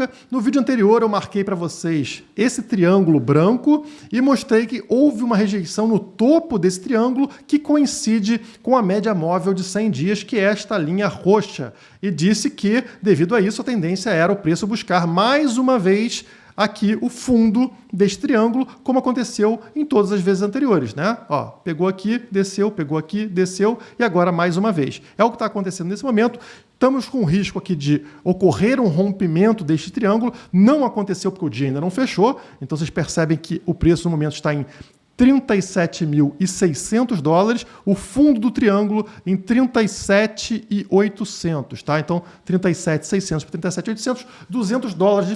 gráfica. No vídeo anterior eu marquei para vocês esse triângulo branco e mostrei que houve uma rejeição no topo desse triângulo que coincide com a média móvel de 100 dias, que é esta linha roxa. E disse que, devido a isso, a tendência era o preço buscar mais uma vez aqui o fundo deste triângulo, como aconteceu em todas as vezes anteriores, né? Ó, pegou aqui, desceu, e agora mais uma vez. É o que está acontecendo nesse momento. Estamos com o risco aqui de ocorrer um rompimento deste triângulo. Não aconteceu porque o dia ainda não fechou, então vocês percebem que o preço no momento está em 37.600 dólares, o fundo do triângulo em 37.800, tá? Então, 37.600 por 37.800, 200 dólares de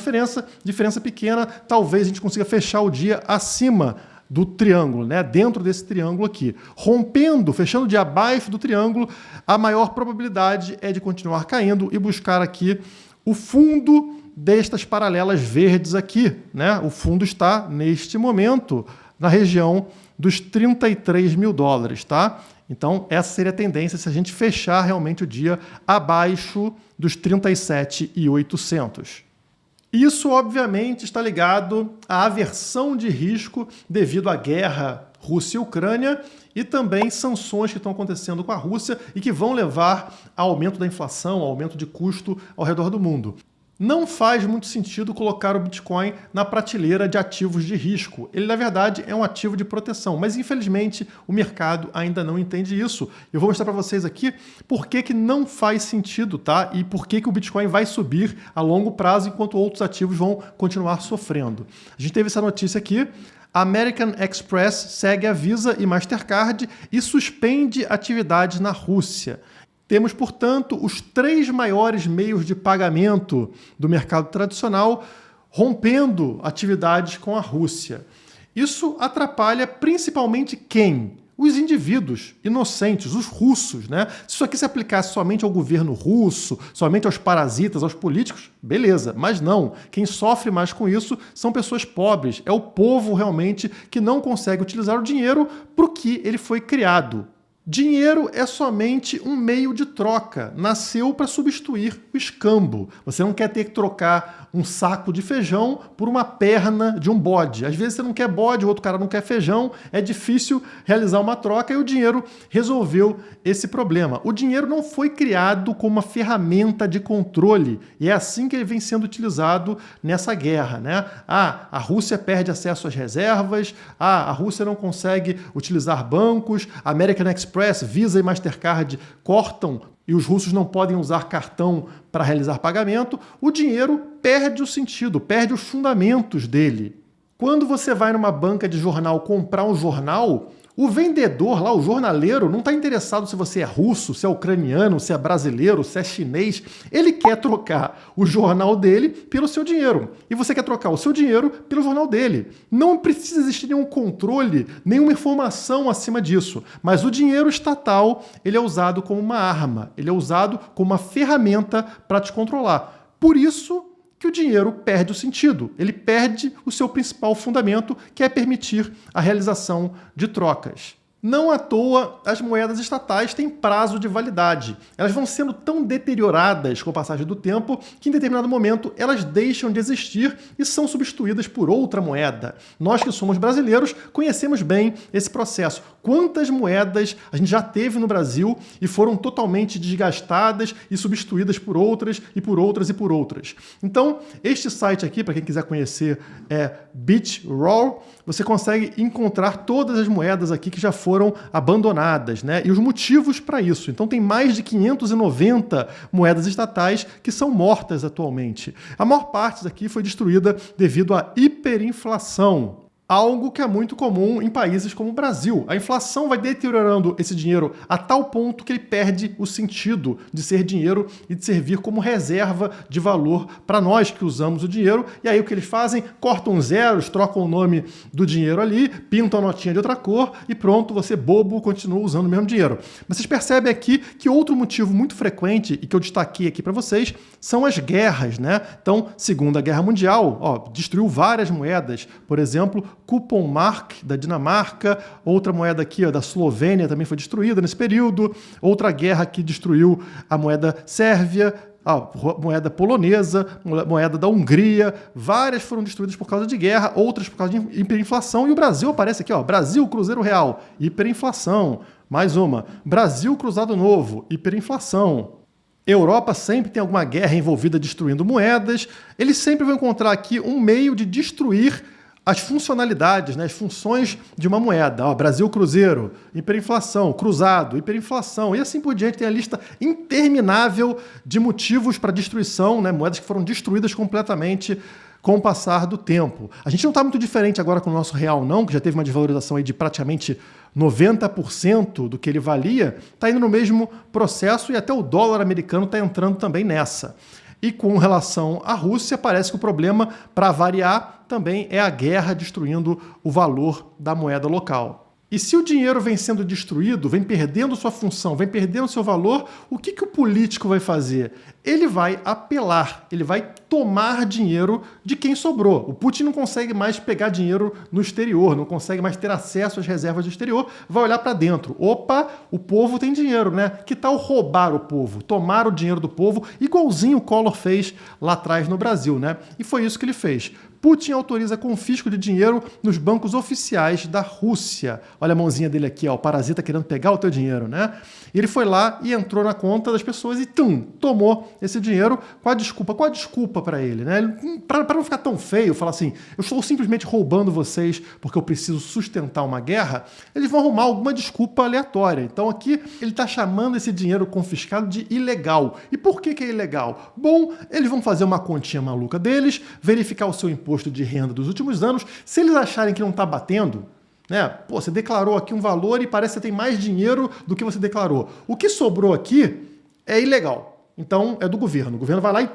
diferença pequena, talvez a gente consiga fechar o dia acima do triângulo, né? Dentro desse triângulo aqui. Rompendo, fechando o dia abaixo do triângulo, a maior probabilidade é de continuar caindo e buscar aqui o fundo destas paralelas verdes aqui, né? O fundo está, neste momento, na região dos 33 mil dólares, tá? Então, essa seria a tendência se a gente fechar realmente o dia abaixo dos 37.800. Isso, obviamente, está ligado à aversão de risco devido à guerra Rússia e Ucrânia e também sanções que estão acontecendo com a Rússia e que vão levar ao aumento da inflação, ao aumento de custo ao redor do mundo. Não faz muito sentido colocar o Bitcoin na prateleira de ativos de risco. Ele, na verdade, é um ativo de proteção, mas, infelizmente, o mercado ainda não entende isso. Eu vou mostrar para vocês aqui por que não faz sentido, tá? E por que o Bitcoin vai subir a longo prazo enquanto outros ativos vão continuar sofrendo. A gente teve essa notícia aqui. A American Express segue a Visa e Mastercard e suspende atividades na Rússia. Temos, portanto, os 3 maiores meios de pagamento do mercado tradicional rompendo atividades com a Rússia. Isso atrapalha principalmente quem? Os indivíduos inocentes, os russos, né? Se isso aqui se aplicasse somente ao governo russo, somente aos parasitas, aos políticos, beleza, mas não. Quem sofre mais com isso são pessoas pobres, é o povo realmente que não consegue utilizar o dinheiro para o que ele foi criado. Dinheiro é somente um meio de troca, nasceu para substituir o escambo. Você não quer ter que trocar um saco de feijão por uma perna de um bode. Às vezes você não quer bode, o outro cara não quer feijão, é difícil realizar uma troca e o dinheiro resolveu esse problema. O dinheiro não foi criado como uma ferramenta de controle e é assim que ele vem sendo utilizado nessa guerra, né? A Rússia perde acesso às reservas, a Rússia não consegue utilizar bancos, a American Express, Visa e Mastercard cortam e os russos não podem usar cartão para realizar pagamento, o dinheiro perde o sentido, perde os fundamentos dele. Quando você vai numa banca de jornal comprar um jornal, o vendedor lá, o jornaleiro, não está interessado se você é russo, se é ucraniano, se é brasileiro, se é chinês. Ele quer trocar o jornal dele pelo seu dinheiro. E você quer trocar o seu dinheiro pelo jornal dele. Não precisa existir nenhum controle, nenhuma informação acima disso. Mas o dinheiro estatal, ele é usado como uma arma. Ele é usado como uma ferramenta para te controlar. Por isso que o dinheiro perde o sentido, ele perde o seu principal fundamento, que é permitir a realização de trocas. Não à toa, as moedas estatais têm prazo de validade. Elas vão sendo tão deterioradas com a passagem do tempo que, em determinado momento, elas deixam de existir e são substituídas por outra moeda. Nós que somos brasileiros conhecemos bem esse processo. Quantas moedas a gente já teve no Brasil e foram totalmente desgastadas e substituídas por outras e por outras e por outras. Então, este site aqui, para quem quiser conhecer, é BitRoll. Você consegue encontrar todas as moedas aqui que já foram abandonadas, né? E os motivos para isso. Então tem mais de 590 moedas estatais que são mortas atualmente. A maior parte daqui foi destruída devido à hiperinflação. Algo que é muito comum em países como o Brasil. A inflação vai deteriorando esse dinheiro a tal ponto que ele perde o sentido de ser dinheiro e de servir como reserva de valor para nós que usamos o dinheiro. E aí o que eles fazem? Cortam zeros, trocam o nome do dinheiro ali, pintam a notinha de outra cor e pronto, você bobo continua usando o mesmo dinheiro. Mas vocês percebem aqui que outro motivo muito frequente e que eu destaquei aqui para vocês são as guerras, né? Então, Segunda Guerra Mundial, ó, destruiu várias moedas, por exemplo, Coupon Mark, da Dinamarca, outra moeda aqui, ó, da Eslovênia, também foi destruída nesse período, outra guerra que destruiu a moeda sérvia, moeda polonesa, moeda da Hungria, várias foram destruídas por causa de guerra, outras por causa de hiperinflação, e o Brasil aparece aqui, Brasil Cruzeiro Real, hiperinflação. Mais uma, Brasil Cruzado Novo, hiperinflação. Europa sempre tem alguma guerra envolvida destruindo moedas, eles sempre vão encontrar aqui um meio de destruir as funcionalidades, né, as funções de uma moeda. Brasil Cruzeiro, hiperinflação, cruzado, hiperinflação, e assim por diante. Tem a lista interminável de motivos para destruição, né, moedas que foram destruídas completamente com o passar do tempo. A gente não está muito diferente agora com o nosso real, não, que já teve uma desvalorização aí de praticamente 90% do que ele valia, está indo no mesmo processo e até o dólar americano está entrando também nessa. E com relação à Rússia, parece que o problema, para variar, também é a guerra destruindo o valor da moeda local. E se o dinheiro vem sendo destruído, vem perdendo sua função, vem perdendo seu valor, o que o político vai fazer? Ele vai apelar, ele vai tomar dinheiro de quem sobrou. O Putin não consegue mais pegar dinheiro no exterior, não consegue mais ter acesso às reservas do exterior, vai olhar para dentro. Opa, o povo tem dinheiro, né? Que tal roubar o povo, tomar o dinheiro do povo, igualzinho o Collor fez lá atrás no Brasil, né? E foi isso que ele fez. Putin autoriza confisco de dinheiro nos bancos oficiais da Rússia. Olha a mãozinha dele aqui, o parasita querendo pegar o teu dinheiro, né? Ele foi lá e entrou na conta das pessoas e tomou esse dinheiro com a desculpa. Qual a desculpa para ele, né? Para não ficar tão feio, falar assim, eu estou simplesmente roubando vocês porque eu preciso sustentar uma guerra, eles vão arrumar alguma desculpa aleatória. Então aqui ele está chamando esse dinheiro confiscado de ilegal. E por que é ilegal? Bom, eles vão fazer uma continha maluca deles, verificar o seu imposto de renda dos últimos anos. Se eles acharem que não está batendo, né? Pô, você declarou aqui um valor e parece que você tem mais dinheiro do que você declarou. O que sobrou aqui é ilegal. Então é do governo. O governo vai lá e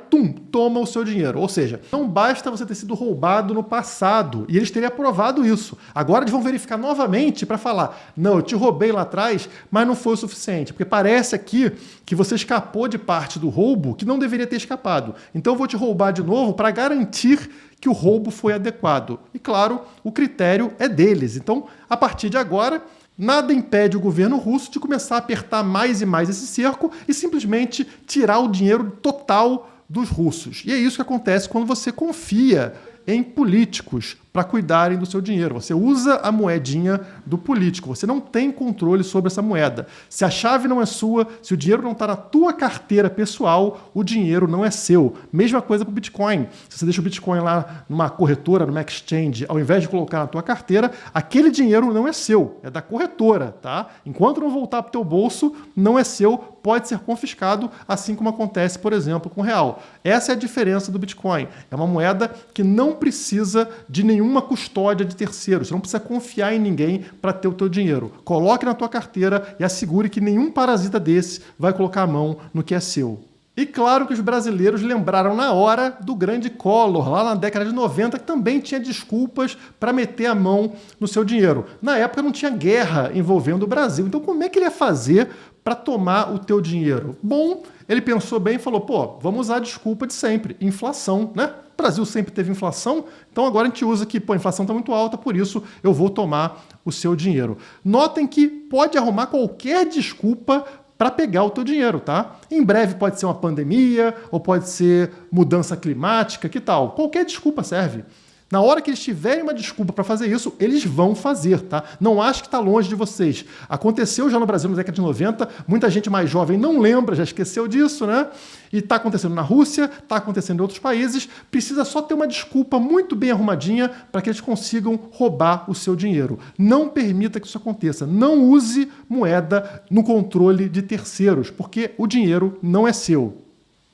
toma o seu dinheiro. Ou seja, não basta você ter sido roubado no passado. E eles teriam aprovado isso. Agora eles vão verificar novamente para falar, não, eu te roubei lá atrás, mas não foi o suficiente. Porque parece aqui que você escapou de parte do roubo que não deveria ter escapado. Então eu vou te roubar de novo para garantir que o roubo foi adequado. E claro, o critério é deles. Então, a partir de agora, nada impede o governo russo de começar a apertar mais e mais esse cerco e simplesmente tirar o dinheiro total dos russos. E é isso que acontece quando você confia em políticos para cuidarem do seu dinheiro. Você usa a moedinha do político, você não tem controle sobre essa moeda. Se a chave não é sua, se o dinheiro não está na tua carteira pessoal, o dinheiro não é seu. Mesma coisa para o Bitcoin. Se você deixa o Bitcoin lá numa corretora, numa exchange, ao invés de colocar na tua carteira, aquele dinheiro não é seu, é da corretora, tá? Enquanto não voltar para o teu bolso, não é seu, pode ser confiscado, assim como acontece, por exemplo, com o real. Essa é a diferença do Bitcoin. É uma moeda que não precisa de nenhuma custódia de terceiros. Você não precisa confiar em ninguém para ter o teu dinheiro. Coloque na tua carteira e assegure que nenhum parasita desse vai colocar a mão no que é seu. E claro que os brasileiros lembraram na hora do grande Collor, lá na década de 90, que também tinha desculpas para meter a mão no seu dinheiro. Na época não tinha guerra envolvendo o Brasil. Então como é que ele ia fazer para tomar o teu dinheiro? Bom, ele pensou bem e falou, vamos usar a desculpa de sempre, inflação, né? O Brasil sempre teve inflação, então agora a gente usa que, a inflação está muito alta, por isso eu vou tomar o seu dinheiro. Notem que pode arrumar qualquer desculpa para pegar o teu dinheiro, tá? Em breve pode ser uma pandemia, ou pode ser mudança climática, que tal? Qualquer desculpa serve. Na hora que eles tiverem uma desculpa para fazer isso, eles vão fazer, tá? Não acho que está longe de vocês. Aconteceu já no Brasil na década de 90, muita gente mais jovem não lembra, já esqueceu disso, né? E está acontecendo na Rússia, está acontecendo em outros países, precisa só ter uma desculpa muito bem arrumadinha para que eles consigam roubar o seu dinheiro. Não permita que isso aconteça. Não use moeda no controle de terceiros, porque o dinheiro não é seu.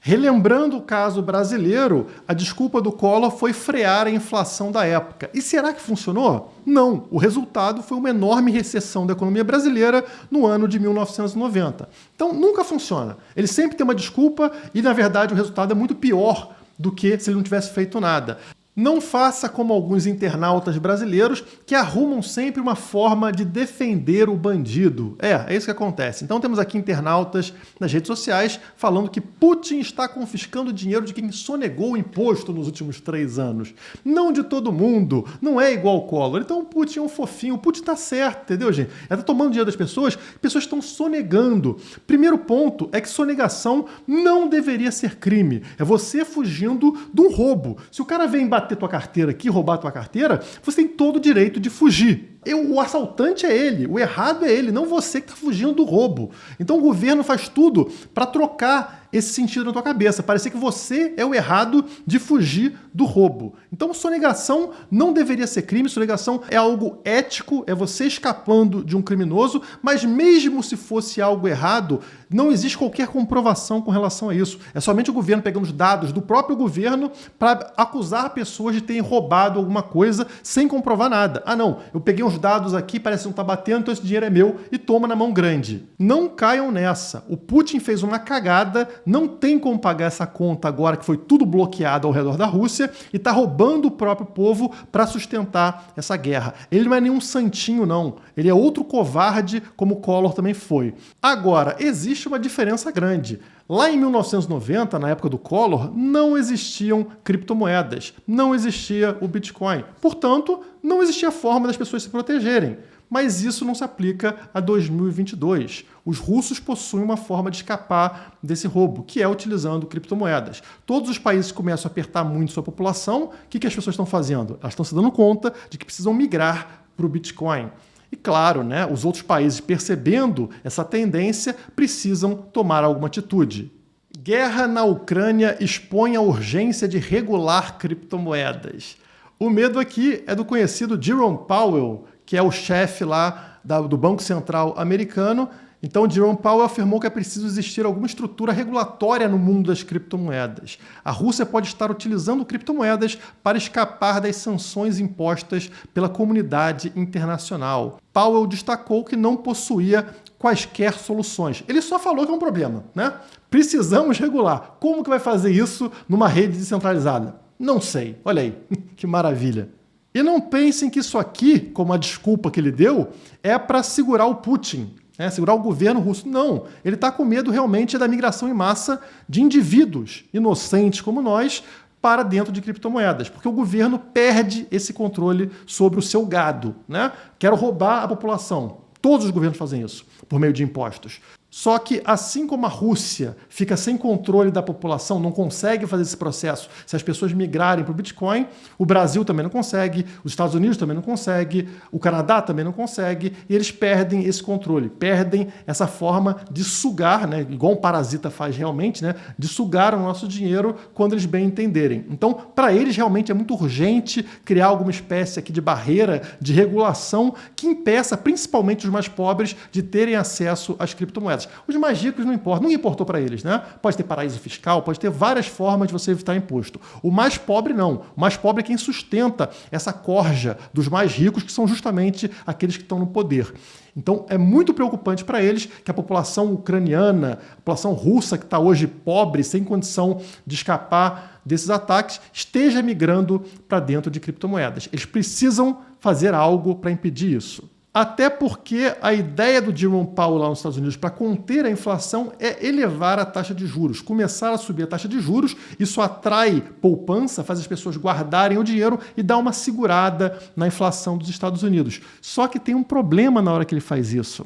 Relembrando o caso brasileiro, a desculpa do Collor foi frear a inflação da época. E será que funcionou? Não. O resultado foi uma enorme recessão da economia brasileira no ano de 1990. Então, nunca funciona. Ele sempre tem uma desculpa e, na verdade, o resultado é muito pior do que se ele não tivesse feito nada. Não faça como alguns internautas brasileiros que arrumam sempre uma forma de defender o bandido. É isso que acontece. Então temos aqui internautas nas redes sociais falando que Putin está confiscando dinheiro de quem sonegou o imposto nos últimos 3 anos. Não de todo mundo, não é igual o Collor. Então o Putin é um fofinho, o Putin está certo, entendeu, gente? Ele está tomando dinheiro das pessoas estão sonegando. Primeiro ponto é que sonegação não deveria ser crime. É você fugindo de um roubo. Se o cara vem bater tua carteira aqui, roubar tua carteira, você tem todo o direito de fugir. O assaltante é ele, o errado é ele, não você que está fugindo do roubo. Então o governo faz tudo para trocar esse sentido na tua cabeça, parecer que você é o errado de fugir do roubo. Então sonegação não deveria ser crime, sonegação é algo ético, é você escapando de um criminoso, mas mesmo se fosse algo errado, não existe qualquer comprovação com relação a isso. É somente o governo pegando os dados do próprio governo para acusar pessoas de terem roubado alguma coisa sem comprovar nada. Ah não, eu peguei uns dados aqui, parece que não está batendo, então esse dinheiro é meu e toma na mão grande. Não caiam nessa. O Putin fez uma cagada, não tem como pagar essa conta agora que foi tudo bloqueado ao redor da Rússia e está roubando o próprio povo para sustentar essa guerra. Ele não é nenhum santinho, não. Ele é outro covarde, como o Collor também foi. Agora, existe uma diferença grande. Lá em 1990, na época do Collor, não existiam criptomoedas, não existia o Bitcoin. Portanto, não existia forma das pessoas se protegerem. Mas isso não se aplica a 2022. Os russos possuem uma forma de escapar desse roubo, que é utilizando criptomoedas. Todos os países começam a apertar muito sua população. O que as pessoas estão fazendo? Elas estão se dando conta de que precisam migrar para o Bitcoin. E claro, né, os outros países, percebendo essa tendência, precisam tomar alguma atitude. Guerra na Ucrânia expõe a urgência de regular criptomoedas. O medo aqui é do conhecido Jerome Powell, que é o chefe lá do Banco Central americano. Então, Jerome Powell afirmou que é preciso existir alguma estrutura regulatória no mundo das criptomoedas. A Rússia pode estar utilizando criptomoedas para escapar das sanções impostas pela comunidade internacional. Powell destacou que não possuía quaisquer soluções. Ele só falou que é um problema, né? Precisamos regular. Como que vai fazer isso numa rede descentralizada? Não sei. Olha aí, que maravilha. E não pensem que isso aqui, como a desculpa que ele deu, é para segurar o Putin, segurar o governo russo. Não, ele está com medo realmente da migração em massa de indivíduos inocentes como nós para dentro de criptomoedas, porque o governo perde esse controle sobre o seu gado, né? Quero roubar a população. Todos os governos fazem isso, por meio de impostos. Só que, assim como a Rússia fica sem controle da população, não consegue fazer esse processo se as pessoas migrarem para o Bitcoin, o Brasil também não consegue, os Estados Unidos também não consegue, o Canadá também não consegue, e eles perdem esse controle, perdem essa forma de sugar, né, igual um parasita faz realmente, né, de sugar o nosso dinheiro quando eles bem entenderem. Então, para eles, realmente é muito urgente criar alguma espécie aqui de barreira, de regulação que impeça, principalmente os mais pobres, de terem acesso às criptomoedas. Os mais ricos não importa, não importou para eles, né? Pode ter paraíso fiscal, pode ter várias formas de você evitar imposto. O mais pobre não. O mais pobre é quem sustenta essa corja dos mais ricos, que são justamente aqueles que estão no poder. Então é muito preocupante para eles que a população ucraniana, a população russa que está hoje pobre, sem condição de escapar desses ataques, esteja migrando para dentro de criptomoedas. Eles precisam fazer algo para impedir isso. Até porque a ideia do Jerome Powell lá nos Estados Unidos para conter a inflação é elevar a taxa de juros, começar a subir a taxa de juros. Isso atrai poupança, faz as pessoas guardarem o dinheiro e dá uma segurada na inflação dos Estados Unidos. Só que tem um problema na hora que ele faz isso.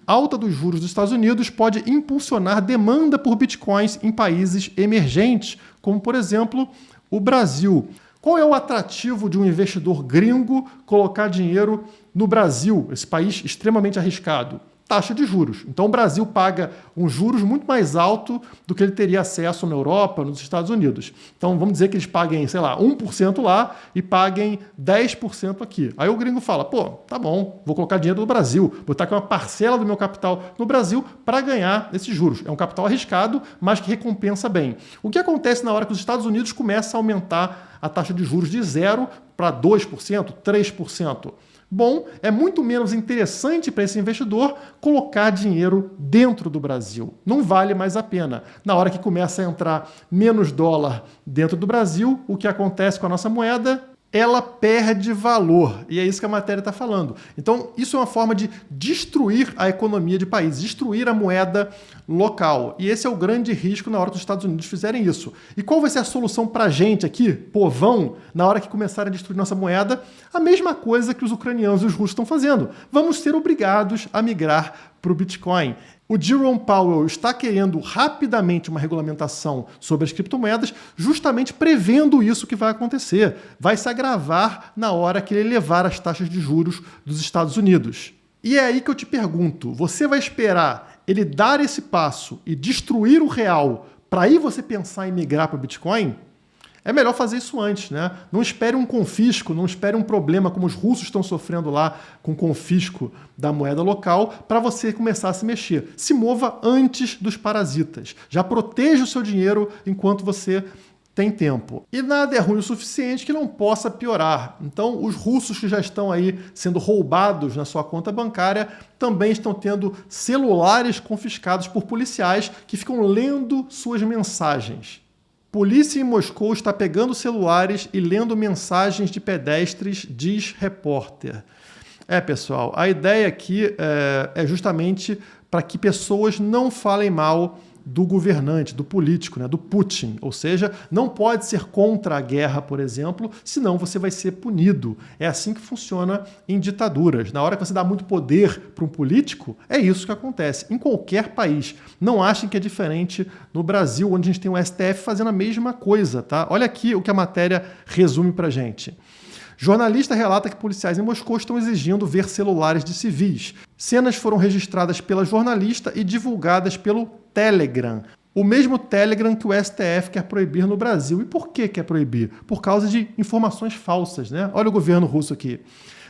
A alta dos juros dos Estados Unidos pode impulsionar demanda por bitcoins em países emergentes, como, por exemplo, o Brasil. Qual é o atrativo de um investidor gringo colocar dinheiro no Brasil, esse país extremamente arriscado? Taxa de juros. Então o Brasil paga um juros muito mais alto do que ele teria acesso na Europa, nos Estados Unidos. Então vamos dizer que eles paguem, sei lá, 1% lá e paguem 10% aqui. Aí o gringo fala, pô, tá bom, vou colocar dinheiro no Brasil, vou botar aqui uma parcela do meu capital no Brasil para ganhar esses juros. É um capital arriscado, mas que recompensa bem. O que acontece na hora que os Estados Unidos começam a aumentar a taxa de juros de 0 para 2%, 3%. Bom, é muito menos interessante para esse investidor colocar dinheiro dentro do Brasil. Não vale mais a pena. Na hora que começa a entrar menos dólar dentro do Brasil, o que acontece com a nossa moeda? Ela perde valor. E é isso que a matéria está falando. Então, isso é uma forma de destruir a economia de país, destruir a moeda local. E esse é o grande risco na hora que os Estados Unidos fizerem isso. E qual vai ser a solução para a gente aqui, povão, na hora que começarem a destruir nossa moeda? A mesma coisa que os ucranianos e os russos estão fazendo. Vamos ser obrigados a migrar para o Bitcoin. O Jerome Powell está querendo rapidamente uma regulamentação sobre as criptomoedas, justamente prevendo isso que vai acontecer. Vai se agravar na hora que ele elevar as taxas de juros dos Estados Unidos. E é aí que eu te pergunto, você vai esperar ele dar esse passo e destruir o real para aí você pensar em migrar para o Bitcoin? É melhor fazer isso antes, né? Não espere um confisco, não espere um problema como os russos estão sofrendo lá com o confisco da moeda local para você começar a se mexer. Se mova antes dos parasitas. Já proteja o seu dinheiro enquanto você tem tempo. E nada é ruim o suficiente que não possa piorar. Então, os russos que já estão aí sendo roubados na sua conta bancária também estão tendo celulares confiscados por policiais que ficam lendo suas mensagens. Polícia em Moscou está pegando celulares e lendo mensagens de pedestres, diz repórter. Pessoal, a ideia aqui é justamente para que pessoas não falem mal do governante, do político, né, do Putin. Ou seja, não pode ser contra a guerra, por exemplo, senão você vai ser punido. É assim que funciona em ditaduras. Na hora que você dá muito poder para um político, é isso que acontece em qualquer país. Não achem que é diferente no Brasil, onde a gente tem o STF fazendo a mesma coisa, tá? Olha aqui o que a matéria resume pra gente. Jornalista relata que policiais em Moscou estão exigindo ver celulares de civis. Cenas foram registradas pela jornalista e divulgadas pelo Telegram. O mesmo Telegram que o STF quer proibir no Brasil. E por que quer proibir? Por causa de informações falsas, né? Olha o governo russo aqui.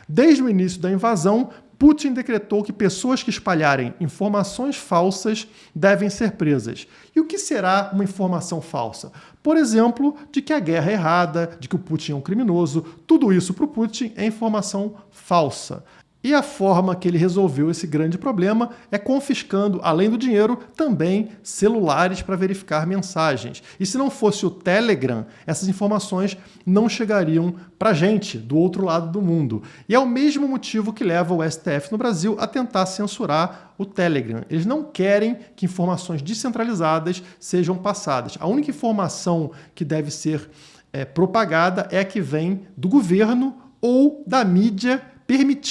Desde o início da invasão, Putin decretou que pessoas que espalharem informações falsas devem ser presas. E o que será uma informação falsa? Por exemplo, de que a guerra é errada, de que o Putin é um criminoso. Tudo isso para o Putin é informação falsa. E a forma que ele resolveu esse grande problema é confiscando, além do dinheiro, também celulares para verificar mensagens. E se não fosse o Telegram, essas informações não chegariam para a gente, do outro lado do mundo. E é o mesmo motivo que leva o STF no Brasil a tentar censurar o Telegram. Eles não querem que informações descentralizadas sejam passadas. A única informação que deve ser propagada é a que vem do governo ou da mídia permitida